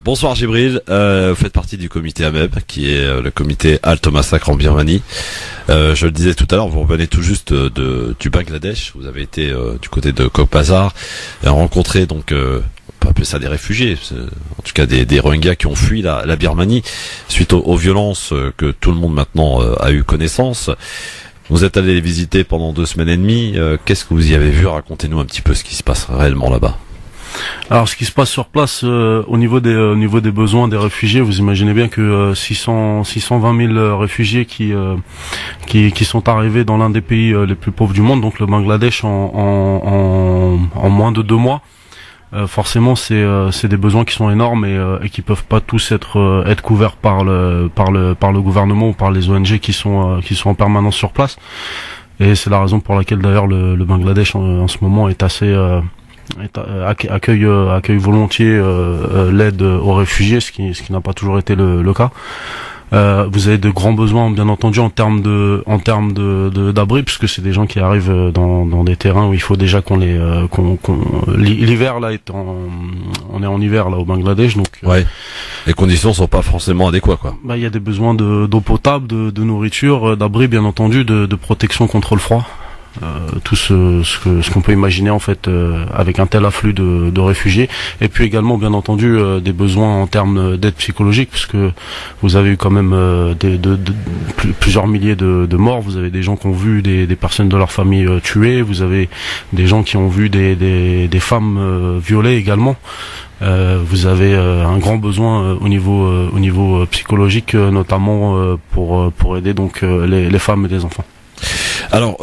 Bonsoir Djibril, vous faites partie du comité AMEB, qui est le comité Halte au massacre en Birmanie. Je le disais tout à l'heure, vous revenez tout juste du Bangladesh, vous avez été du côté de Cox's Bazar, et rencontré donc, on peut appeler ça des réfugiés, en tout cas des Rohingyas qui ont fui la Birmanie suite aux violences que tout le monde maintenant a eu connaissance. Vous êtes allé les visiter pendant 2 semaines et demie, qu'est-ce que vous y avez vu? Racontez-nous un petit peu ce qui se passe réellement là-bas. Alors, ce qui se passe sur place, au niveau des besoins des réfugiés, vous imaginez bien que 620 000 réfugiés qui sont arrivés dans l'un des pays les plus pauvres du monde, donc le Bangladesh, en moins de 2 mois. Forcément, c'est des besoins qui sont énormes et qui peuvent pas tous être couverts par le gouvernement ou par les ONG qui sont en permanence sur place. Et c'est la raison pour laquelle d'ailleurs le Bangladesh en ce moment est assez accueille volontiers l'aide aux réfugiés, ce qui n'a pas toujours été le cas. Vous avez de grands besoins, bien entendu, en termes d'abri, puisque c'est des gens qui arrivent dans des terrains où il faut déjà l'hiver là on est en hiver là au Bangladesh, donc ouais. Les conditions sont pas forcément adéquates, quoi. Il y a des besoins d'eau potable, de nourriture, d'abri, bien entendu, de protection contre le froid. Tout ce qu'on peut imaginer en fait avec un tel afflux de réfugiés, et puis également bien entendu des besoins en termes d'aide psychologique, puisque vous avez eu quand même plusieurs milliers de morts. Vous avez des gens qui ont vu des personnes de leur famille tuées, vous avez des gens qui ont vu des femmes violées également. Vous avez un grand besoin au niveau psychologique, notamment pour aider donc les femmes et les enfants. Alors,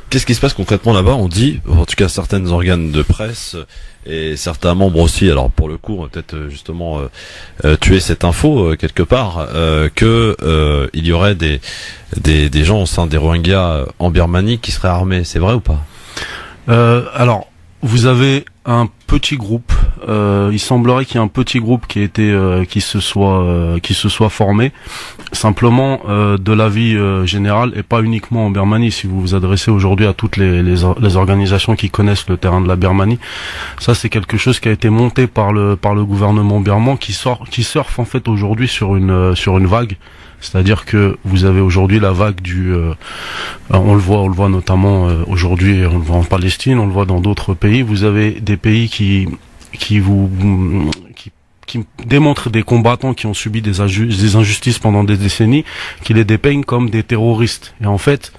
qu'est-ce qui se passe concrètement là-bas? On dit, en tout cas certains organes de presse et certains membres aussi, alors pour le coup, on va peut-être justement tuer cette info quelque part, que il y aurait des gens au sein des Rohingyas en Birmanie qui seraient armés. C'est vrai ou pas? Alors, vous avez un petit groupe. Il semblerait qu'il y ait un petit groupe qui se soit formé. Simplement, de l'avis général, et pas uniquement en Birmanie. Si vous vous adressez aujourd'hui à toutes les organisations qui connaissent le terrain de la Birmanie, ça c'est quelque chose qui a été monté par le gouvernement birman, qui surfe en fait aujourd'hui sur une vague. C'est-à-dire que vous avez aujourd'hui la vague on le voit notamment aujourd'hui, on le voit en Palestine, on le voit dans d'autres pays. Vous avez des pays qui démontrent des combattants qui ont subi des injustices pendant des décennies, qui les dépeignent comme des terroristes. Et en fait,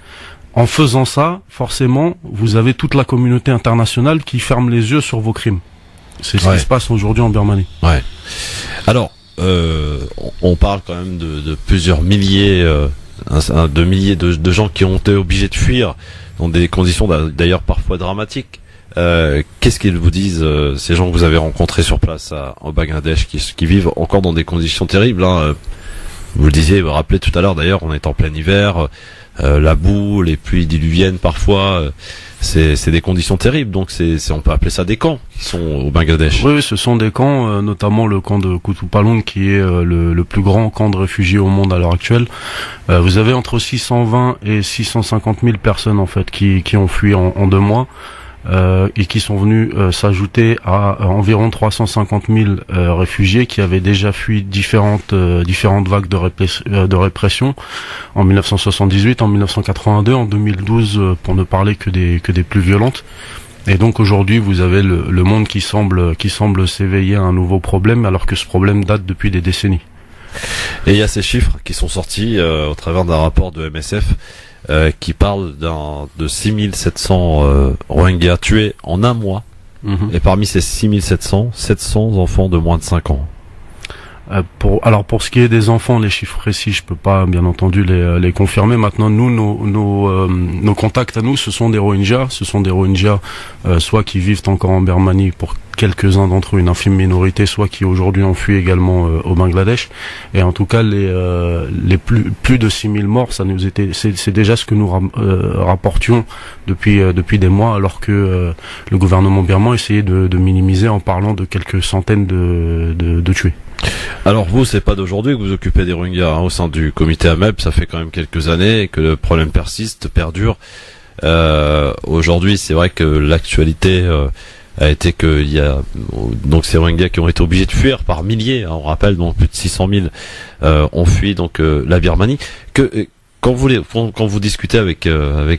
en faisant ça, forcément, vous avez toute la communauté internationale qui ferme les yeux sur vos crimes. C'est ce qui se passe aujourd'hui en Birmanie. Ouais. Alors, on parle quand même de plusieurs milliers, de milliers de gens qui ont été obligés de fuir dans des conditions d'ailleurs parfois dramatiques. Qu'est-ce qu'ils vous disent, ces gens que vous avez rencontrés sur place au Bangladesh, qui vivent encore dans des conditions terribles, hein. Vous le disiez, vous rappelez tout à l'heure d'ailleurs, on est en plein hiver, la boue, les pluies diluviennes parfois, c'est des conditions terribles. Donc on peut appeler ça des camps qui sont au Bangladesh. Oui, ce sont des camps, notamment le camp de Kutupalong, qui est le plus grand camp de réfugiés au monde à l'heure actuelle. Vous avez entre 620 et 650 000 personnes en fait qui ont fui en 2 mois. Et qui sont venus s'ajouter à environ 350 000 réfugiés qui avaient déjà fui différentes vagues de répression en 1978, en 1982, en 2012, pour ne parler que des plus violentes. Et donc aujourd'hui, vous avez le monde qui semble s'éveiller à un nouveau problème, alors que ce problème date depuis des décennies. Et il y a ces chiffres qui sont sortis au travers d'un rapport de MSF qui parle de 6700 Rohingyas tués en 1 mois. Et parmi ces 6700, 700 enfants de moins de 5 ans. Pour ce qui est des enfants, les chiffres précis, je peux pas bien entendu les confirmer. Maintenant, nous, nos contacts à nous, ce sont des Rohingyas. Ce sont des Rohingyas soit qui vivent encore en Birmanie, pour quelques-uns d'entre eux, une infime minorité, soit qui aujourd'hui ont fui également au Bangladesh. Et en tout cas, les plus de 6000 morts, c'est déjà ce que nous rapportions depuis des mois, alors que le gouvernement birman essayait de minimiser en parlant de quelques centaines de tués. Alors vous, c'est pas d'aujourd'hui que vous occupez des Rohingyas, hein, au sein du comité AMEB, ça fait quand même quelques années que le problème persiste, perdure. Aujourd'hui, c'est vrai que l'actualité a été que il y a donc ces Rohingyas qui ont été obligés de fuir par milliers. On rappelle donc plus de 600 000 ont fui donc la Birmanie. Quand vous discutez avec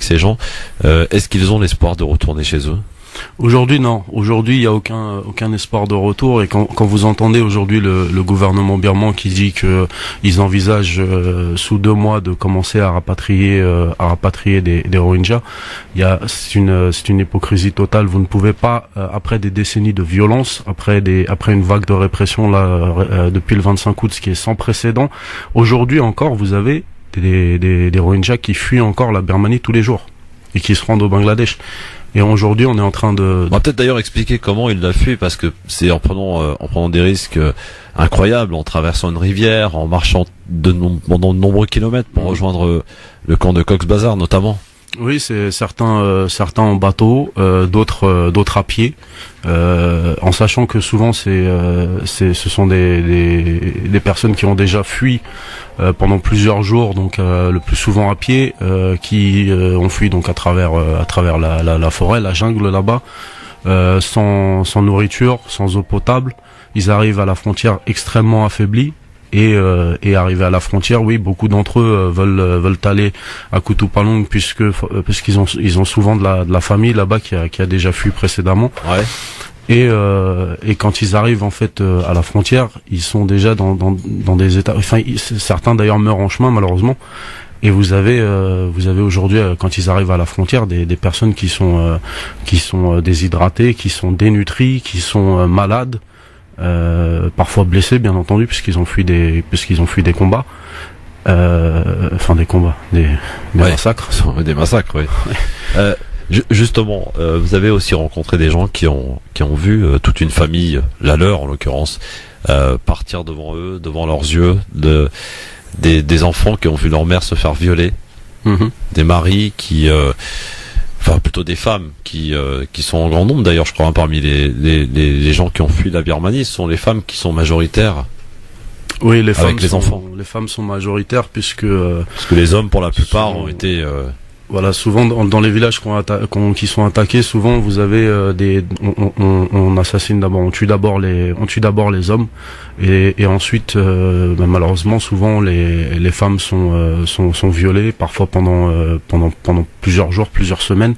ces gens, est-ce qu'ils ont l'espoir de retourner chez eux? Aujourd'hui, non. Aujourd'hui, il n'y a aucun espoir de retour. Et quand vous entendez aujourd'hui le gouvernement birman qui dit que ils envisagent sous 2 mois de commencer à rapatrier des Rohingyas, c'est une hypocrisie totale. Vous ne pouvez pas, après des décennies de violence, après une vague de répression là depuis le 25 août, ce qui est sans précédent. Aujourd'hui encore, vous avez des Rohingyas qui fuient encore la Birmanie tous les jours et qui se rendent au Bangladesh. Et aujourd'hui, on est en train de... On va peut-être d'ailleurs expliquer comment il l'a fui, parce que c'est en prenant des risques incroyables, en traversant une rivière, en marchant pendant de nombreux kilomètres pour rejoindre le camp de Cox's Bazar notamment. Oui, c'est certains en bateau, d'autres à pied, en sachant que souvent ce sont des personnes qui ont déjà fui pendant plusieurs jours, donc le plus souvent à pied, qui ont fui donc à travers la forêt, la jungle là-bas, sans nourriture, sans eau potable. Ils arrivent à la frontière extrêmement affaiblis. Et arrivé à la frontière, oui, beaucoup d'entre eux veulent aller à Kutupalong puisqu'ils ont souvent de la famille là-bas qui a déjà fui précédemment. Ouais. Et quand ils arrivent en fait à la frontière, ils sont déjà dans des états. Enfin, certains d'ailleurs meurent en chemin malheureusement. Et vous avez aujourd'hui, quand ils arrivent à la frontière, des personnes qui sont déshydratées, qui sont dénutries, qui sont malades. Parfois blessés bien entendu puisqu'ils ont fui des combats, des massacres. Des massacres, oui. Justement, vous avez aussi rencontré des gens qui ont vu toute une famille, la leur en l'occurrence, partir devant eux, devant leurs yeux, des enfants qui ont vu leur mère se faire violer, des maris qui enfin plutôt des femmes qui sont en grand nombre d'ailleurs, je crois, parmi les gens qui ont fui la Birmanie, ce sont les femmes qui sont majoritaires. Oui, les femmes sont majoritaires parce que les hommes pour la plupart ont été voilà, souvent dans les villages qui sont attaqués, souvent vous avez on assassine d'abord, on tue d'abord les hommes et ensuite malheureusement souvent les femmes sont violées, parfois pendant plusieurs jours, plusieurs semaines.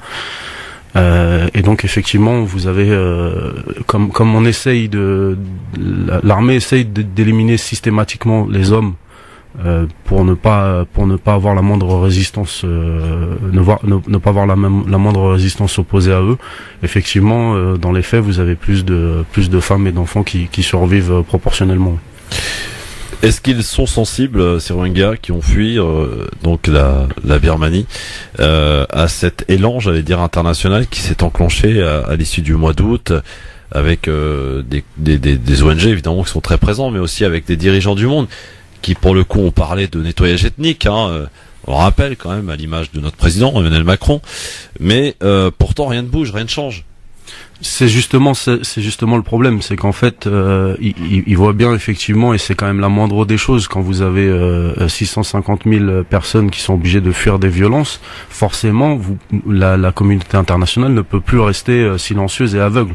Et donc effectivement vous avez comme on essaye l'armée essaye d'éliminer systématiquement les hommes pour ne pas avoir la moindre résistance, ne pas avoir la moindre résistance opposée à eux. Effectivement, dans les faits, vous avez plus de femmes et d'enfants qui survivent proportionnellement. Est-ce qu'ils sont sensibles, ces Rohingyas qui ont fui donc la Birmanie, à cet élan, j'allais dire international, qui s'est enclenché à l'issue du mois d'août, avec des ONG évidemment qui sont très présents, mais aussi avec des dirigeants du monde qui pour le coup ont parlé de nettoyage ethnique, on le rappelle quand même, à l'image de notre président Emmanuel Macron, mais pourtant rien ne bouge, rien ne change. C'est justement le problème, c'est qu'en fait il voit bien effectivement, et c'est quand même la moindre des choses, quand vous avez 650 000 personnes qui sont obligées de fuir des violences, forcément la communauté internationale ne peut plus rester silencieuse et aveugle.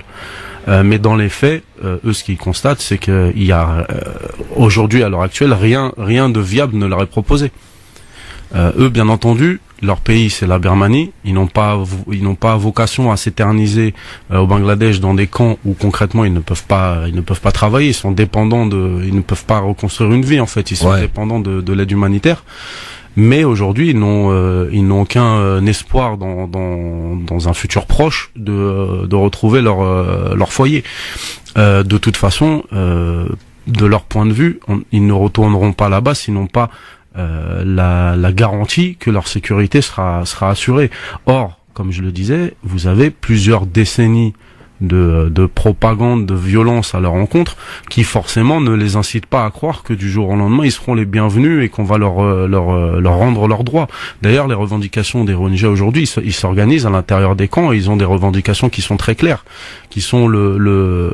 Mais dans les faits, eux, ce qu'ils constatent, c'est qu'il y a aujourd'hui, à l'heure actuelle, rien de viable ne leur est proposé. Eux, bien entendu, leur pays, c'est la Birmanie. Ils n'ont pas vocation à s'éterniser au Bangladesh dans des camps où concrètement ils ne peuvent pas travailler. Ils sont dépendants ils ne peuvent pas reconstruire une vie en fait. Ils sont dépendants de l'aide humanitaire. Mais aujourd'hui, ils n'ont aucun espoir dans un futur proche de retrouver leur foyer. De toute façon, de leur point de vue, ils ne retourneront pas là-bas sinon pas la garantie que leur sécurité sera assurée. Or, comme je le disais, vous avez plusieurs décennies de propagande, de violence à leur encontre, qui forcément ne les incite pas à croire que du jour au lendemain ils seront les bienvenus et qu'on va leur rendre leurs droits. D'ailleurs, les revendications des Rohingyas aujourd'hui, ils s'organisent à l'intérieur des camps et ils ont des revendications qui sont très claires, qui sont le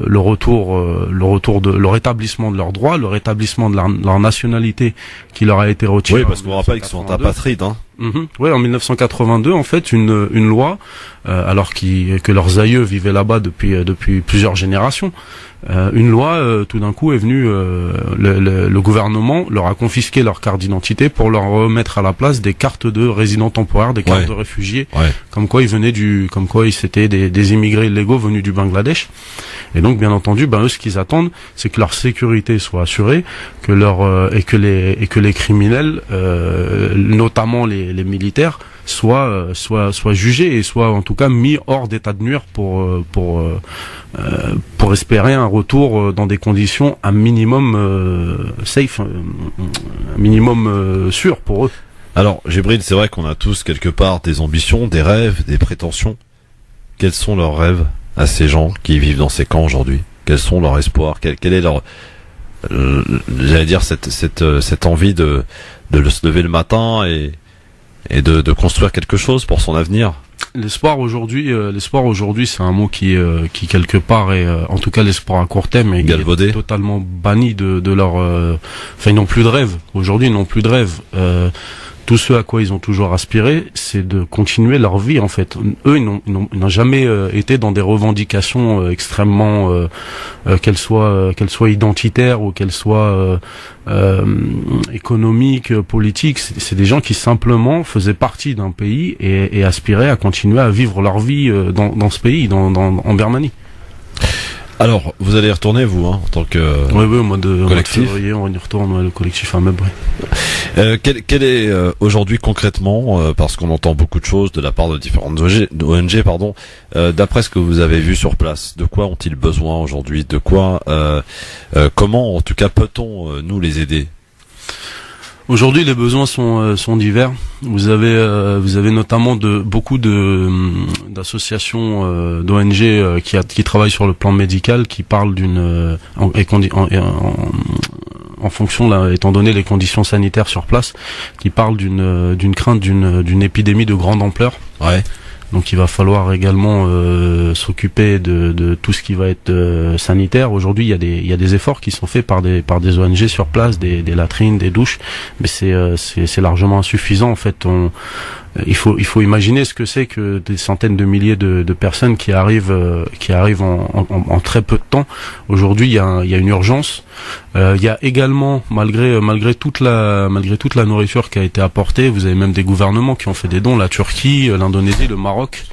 rétablissement de leurs droits, le rétablissement de leur nationalité qui leur a été retirée. Oui, parce qu'on rappelle qu'ils sont apatrides, Ouais, en 1982, en fait, une loi, alors que leurs aïeux vivaient là-bas depuis plusieurs générations, une loi, tout d'un coup, est venue, le gouvernement leur a confisqué leur carte d'identité pour leur remettre à la place des cartes de résidents temporaires, des cartes de réfugiés, comme quoi ils étaient des immigrés illégaux venus du Bangladesh. Et donc, bien entendu, eux, ce qu'ils attendent, c'est que leur sécurité soit assurée, et que les criminels, notamment les militaires, soient jugés et soient en tout cas mis hors d'état de nuire pour espérer un retour dans des conditions un minimum safe, un minimum sûr pour eux. Alors, Djibril, c'est vrai qu'on a tous quelque part des ambitions, des rêves, des prétentions. Quels sont leurs rêves à ces gens qui vivent dans ces camps aujourd'hui? Quels sont leurs espoirs? Quel est leur, j'allais dire, cette envie de se lever le matin et de construire quelque chose pour son avenir? L'espoir aujourd'hui, c'est un mot qui quelque part est, en tout cas l'espoir à court terme, est totalement banni de leur. Enfin, ils n'ont plus de rêve. Aujourd'hui, ils n'ont plus de rêve. Tout ce à quoi ils ont toujours aspiré, c'est de continuer leur vie en fait. Eux, ils n'ont jamais été dans des revendications extrêmement, qu'elles soient identitaires ou qu'elles soient économiques, politiques. C'est des gens qui simplement faisaient partie d'un pays et aspiraient à continuer à vivre leur vie dans ce pays, en Birmanie. Alors, vous allez y retourner, vous, en tant que oui, au mois de février, on y retourne, le collectif AMEB. Quel est aujourd'hui concrètement, parce qu'on entend beaucoup de choses de la part de différentes ONG, d'après ce que vous avez vu sur place, de quoi ont-ils besoin aujourd'hui? De quoi, comment, en tout cas, peut-on nous les aider? Aujourd'hui, les besoins sont divers. Vous avez notamment beaucoup d'associations d'ONG qui travaillent sur le plan médical, qui parlent en fonction, étant donné les conditions sanitaires sur place, qui parlent d'une crainte d'une épidémie de grande ampleur. Ouais. Donc il va falloir également s'occuper de tout ce qui va être sanitaire. Aujourd'hui, il y a des efforts qui sont faits par des ONG sur place, des latrines, des douches, mais c'est largement insuffisant en fait. Il faut imaginer ce que c'est que des centaines de milliers de personnes qui arrivent en très peu de temps. Aujourd'hui, il y a une urgence. Il y a également, malgré toute la nourriture qui a été apportée, vous avez même des gouvernements qui ont fait des dons, la Turquie, l'Indonésie, le Maroc.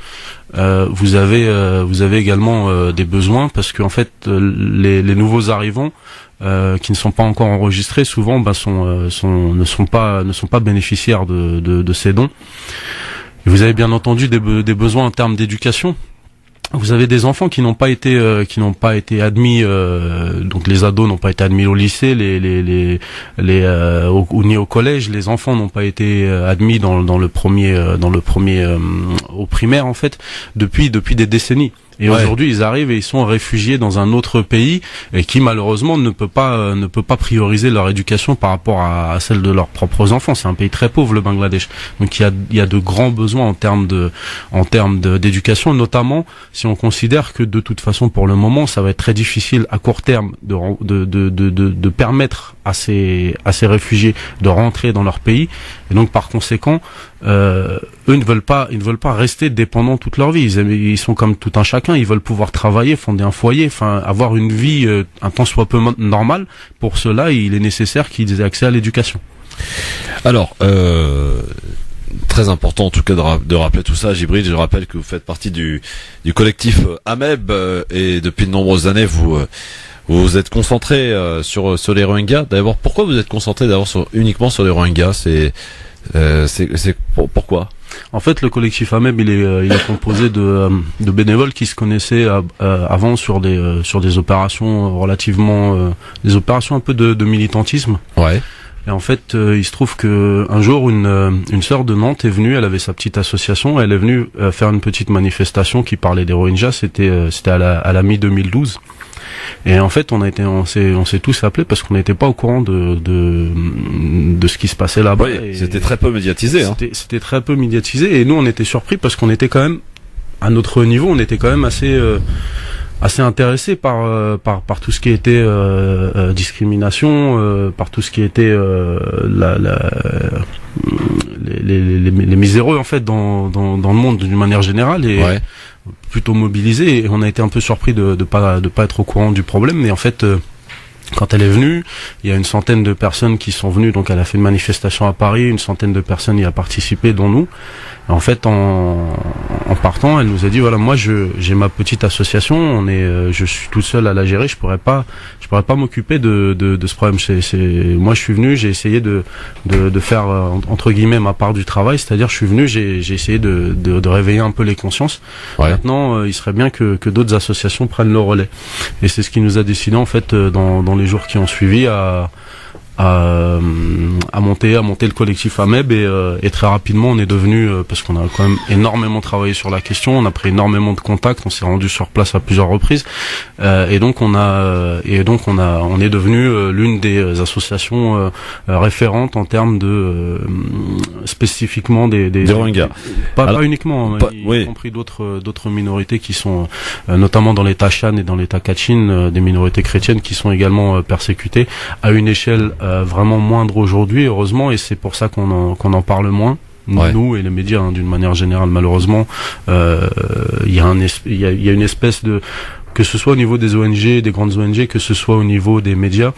Vous avez également des besoins parce que en fait les nouveaux arrivants qui ne sont pas encore enregistrés souvent ne sont pas bénéficiaires de ces dons. Et vous avez bien entendu des besoins en termes d'éducation. Vous avez des enfants qui n'ont pas été admis, donc les ados n'ont pas été admis au lycée, ni au collège. Les enfants n'ont pas été admis dans le premier au primaire en fait depuis des décennies. Et aujourd'hui, ils arrivent et ils sont réfugiés dans un autre pays et qui malheureusement ne peut pas prioriser leur éducation par rapport à celle de leurs propres enfants. C'est un pays très pauvre, le Bangladesh. Donc il y a de grands besoins en termes d'éducation, notamment si on considère que de toute façon pour le moment, ça va être très difficile à court terme de permettre à ces réfugiés de rentrer dans leur pays. Et donc par conséquent, eux ne veulent pas rester dépendants toute leur vie. Ils sont comme tout un chacun. Ils veulent pouvoir travailler, fonder un foyer, enfin avoir une vie un tant soit peu normale. Pour cela, il est nécessaire qu'ils aient accès à l'éducation. Alors, très important en tout cas de rappeler tout ça, Djibril. Je rappelle que vous faites partie du collectif AMEB et depuis de nombreuses années vous vous êtes concentré sur les Rohingyas. D'abord, pourquoi vous êtes concentré uniquement sur les Rohingyas? C'est pourquoi? En fait, le collectif AMEB, il est composé de bénévoles qui se connaissaient avant sur des opérations relativement des opérations un peu de militantisme. Ouais. Et en fait, il se trouve que un jour, une sœur de Nantes est venue. Elle avait sa petite association. Elle est venue faire une petite manifestation qui parlait des Rohingyas. C'était à la mi-2012. Et en fait, on s'est tous appelés parce qu'on n'était pas au courant de ce qui se passait là-bas. Oui, c'était très peu médiatisé. C'était très peu médiatisé. Et nous, on était surpris parce qu'on était quand même, à notre niveau, on était quand même assez intéressé par tout ce qui était discrimination, par tout ce qui était les miséreux en fait dans le monde d'une manière générale et plutôt mobilisés. Et on a été un peu surpris de pas être au courant du problème, mais en fait quand elle est venue, il y a une centaine de personnes qui sont venues, donc elle a fait une manifestation à Paris, une centaine de personnes y a participé, dont nous. Et en fait, en partant, elle nous a dit voilà, moi j'ai ma petite association, je suis tout seul à la gérer, je pourrais pas m'occuper de ce problème. Moi je suis venu, j'ai essayé de faire entre guillemets ma part du travail, c'est-à-dire je suis venu, j'ai essayé de réveiller un peu les consciences. Maintenant, il serait bien que d'autres associations prennent le relais. Et c'est ce qui nous a décidé en fait dans les jours qui ont suivi à monter le collectif AMEB et très rapidement on est devenu parce qu'on a quand même énormément travaillé sur la question, on a pris énormément de contacts, on s'est rendu sur place à plusieurs reprises et donc on est devenu l'une des associations référentes en termes de spécifiquement des Rohingyas. Pas uniquement, y compris d'autres minorités qui sont notamment dans l'État Shan et dans l'État Kachin, des minorités chrétiennes qui sont également persécutées à une échelle vraiment moindre aujourd'hui, heureusement, et c'est pour ça qu'on en parle moins. Nous et les médias, hein, d'une manière générale, malheureusement, il y a une espèce de, que ce soit au niveau des ONG, des grandes ONG, que ce soit au niveau des médias,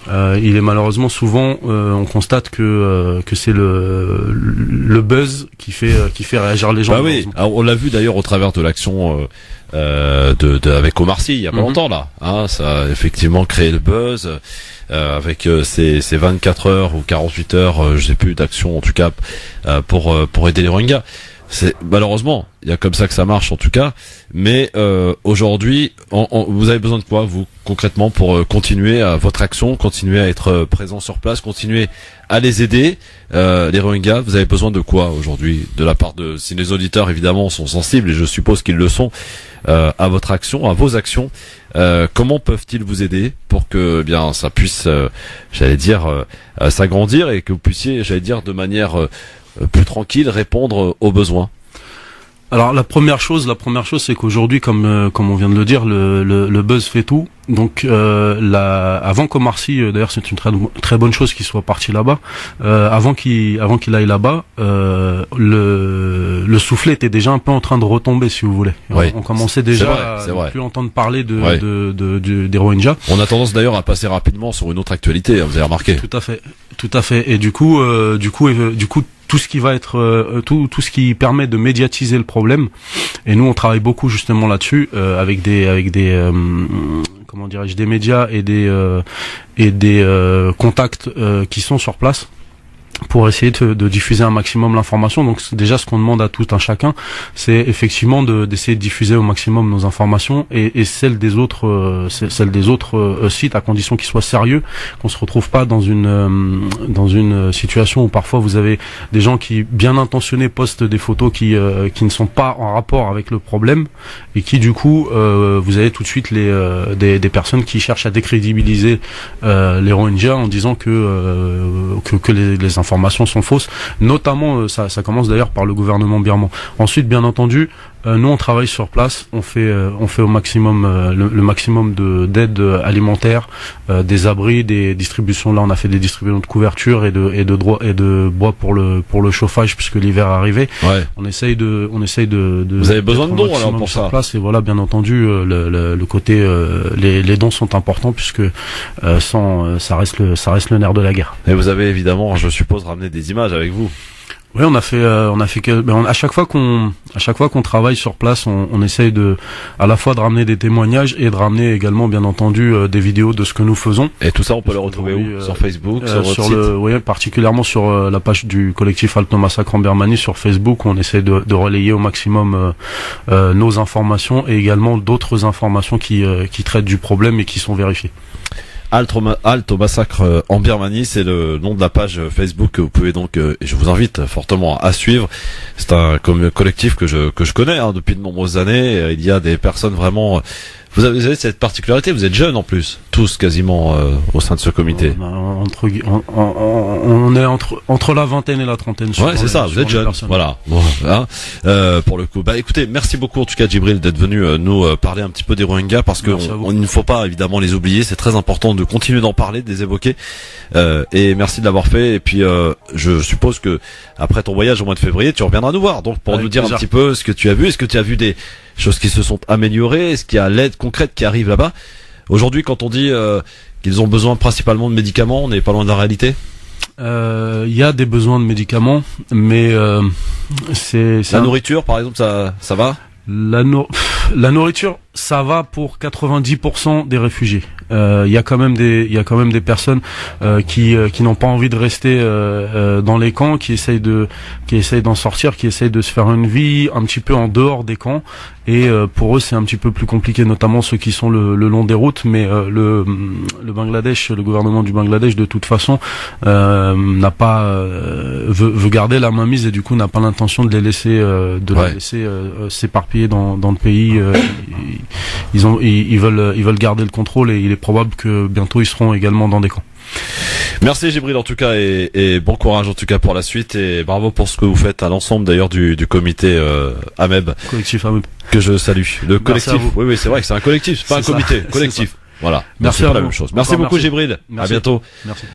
il est malheureusement souvent, on constate que c'est le buzz qui fait réagir les gens. Bah oui, alors, on l'a vu d'ailleurs au travers de l'action avec Omar Sy il y a pas longtemps là, hein, ça a effectivement créé le buzz. Avec ces 24 heures ou 48 heures, je sais plus, d'action en tout cas pour aider les Rohingyas. C'est malheureusement, il y a comme ça que ça marche en tout cas. Mais aujourd'hui, vous avez besoin de quoi vous concrètement pour continuer à votre action, continuer à être présent sur place, continuer à les aider les Rohingyas? Vous avez besoin de quoi aujourd'hui de la part de, si les auditeurs évidemment sont sensibles et je suppose qu'ils le sont, à votre action, à vos actions? Comment peuvent-ils vous aider pour que bien ça puisse, s'agrandir et que vous puissiez, de manière plus tranquille, répondre aux besoins? Alors la première chose, c'est qu'aujourd'hui, comme on vient de le dire, le buzz fait tout. Donc avant qu'Omar Sy, d'ailleurs c'est une très bonne chose qu'il soit parti là-bas. Avant qu'il aille là-bas, le soufflet était déjà un peu en train de retomber, si vous voulez. On commençait déjà à ne plus entendre parler des Rohingyas. On a tendance d'ailleurs à passer rapidement sur une autre actualité, hein, vous avez remarqué. Tout à fait. Et du coup, tout ce qui va être tout ce qui permet de médiatiser le problème, et nous on travaille beaucoup justement là-dessus avec des comment dirais-je, des médias et des contacts qui sont sur place pour essayer de diffuser un maximum l'information. Donc déjà ce qu'on demande à tout un chacun, c'est effectivement d'essayer de diffuser au maximum nos informations et celles des autres sites, à condition qu'ils soient sérieux, qu'on se retrouve pas dans une situation où parfois vous avez des gens qui bien intentionnés postent des photos qui ne sont pas en rapport avec le problème et qui du coup vous avez tout de suite des personnes qui cherchent à décrédibiliser les Rohingyas en disant que les informations sont fausses, notamment ça commence d'ailleurs par le gouvernement birman. Ensuite, bien entendu, nous on travaille sur place, on fait au maximum le maximum d'aide alimentaire, des abris, des distributions. Là, on a fait des distributions de couverture et de bois pour le chauffage puisque l'hiver est arrivé. On essaye de. Vous avez besoin de dons alors pour ça. Place, et voilà, bien entendu, le côté les dons sont importants puisque ça reste le nerf de la guerre. Et vous avez évidemment, je suppose, ramené des images avec vous. Oui, à chaque fois qu'on travaille sur place, on essaye à la fois de ramener des témoignages et de ramener également, bien entendu, des vidéos de ce que nous faisons. Et tout ça, on peut le retrouver où? Sur Facebook, sur votre site? Particulièrement sur la page du collectif Halt au Massacre en Birmanie sur Facebook, où on essaie de relayer au maximum nos informations et également d'autres informations qui traitent du problème et qui sont vérifiées. Halt au Massacre en Birmanie, c'est le nom de la page Facebook que vous pouvez donc, et je vous invite fortement à suivre. C'est un collectif que je connais depuis de nombreuses années. Il y a des personnes vraiment Vous avez cette particularité, vous êtes jeunes en plus, tous quasiment au sein de ce comité. On est entre la vingtaine et la trentaine. Ouais, c'est ça, vous êtes jeunes. Voilà. Bon, hein, pour le coup. Bah écoutez, merci beaucoup en tout cas Djibril d'être venu nous parler un petit peu des Rohingyas parce que il ne faut pas évidemment les oublier, c'est très important de continuer d'en parler, de les évoquer. Et merci de l'avoir fait. Et puis je suppose que après ton voyage au mois de février, tu reviendras nous voir. Donc pour nous dire un petit peu ce que tu as vu, est-ce que tu as vu des choses qui se sont améliorées, est-ce qu'il y a l'aide concrète qui arrive là-bas? Aujourd'hui, quand on dit qu'ils ont besoin principalement de médicaments, on n'est pas loin de la réalité. Il y a des besoins de médicaments, mais c'est la nourriture, par exemple, ça va. La nourriture, ça va pour 90% des réfugiés. Il y a quand même des personnes qui n'ont pas envie de rester dans les camps, qui essayent d'en sortir, qui essayent de se faire une vie un petit peu en dehors des camps. Et pour eux, c'est un petit peu plus compliqué, notamment ceux qui sont le long des routes. Mais le Bangladesh, le gouvernement du Bangladesh, de toute façon, n'a pas veut garder la mainmise et du coup n'a pas l'intention de les laisser s'éparpiller dans le pays. Ils veulent garder le contrôle et il est probable que bientôt ils seront également dans des camps. Merci Djibril en tout cas et bon courage en tout cas pour la suite et bravo pour ce que vous faites à l'ensemble d'ailleurs du comité AMEB. Collectif AMEB. Que je salue. Le collectif. Oui, c'est vrai que c'est un collectif, c'est pas un comité. Collectif. Voilà. Merci c'est pas la même chose. Merci beaucoup Djibril. Merci. À bientôt. Merci.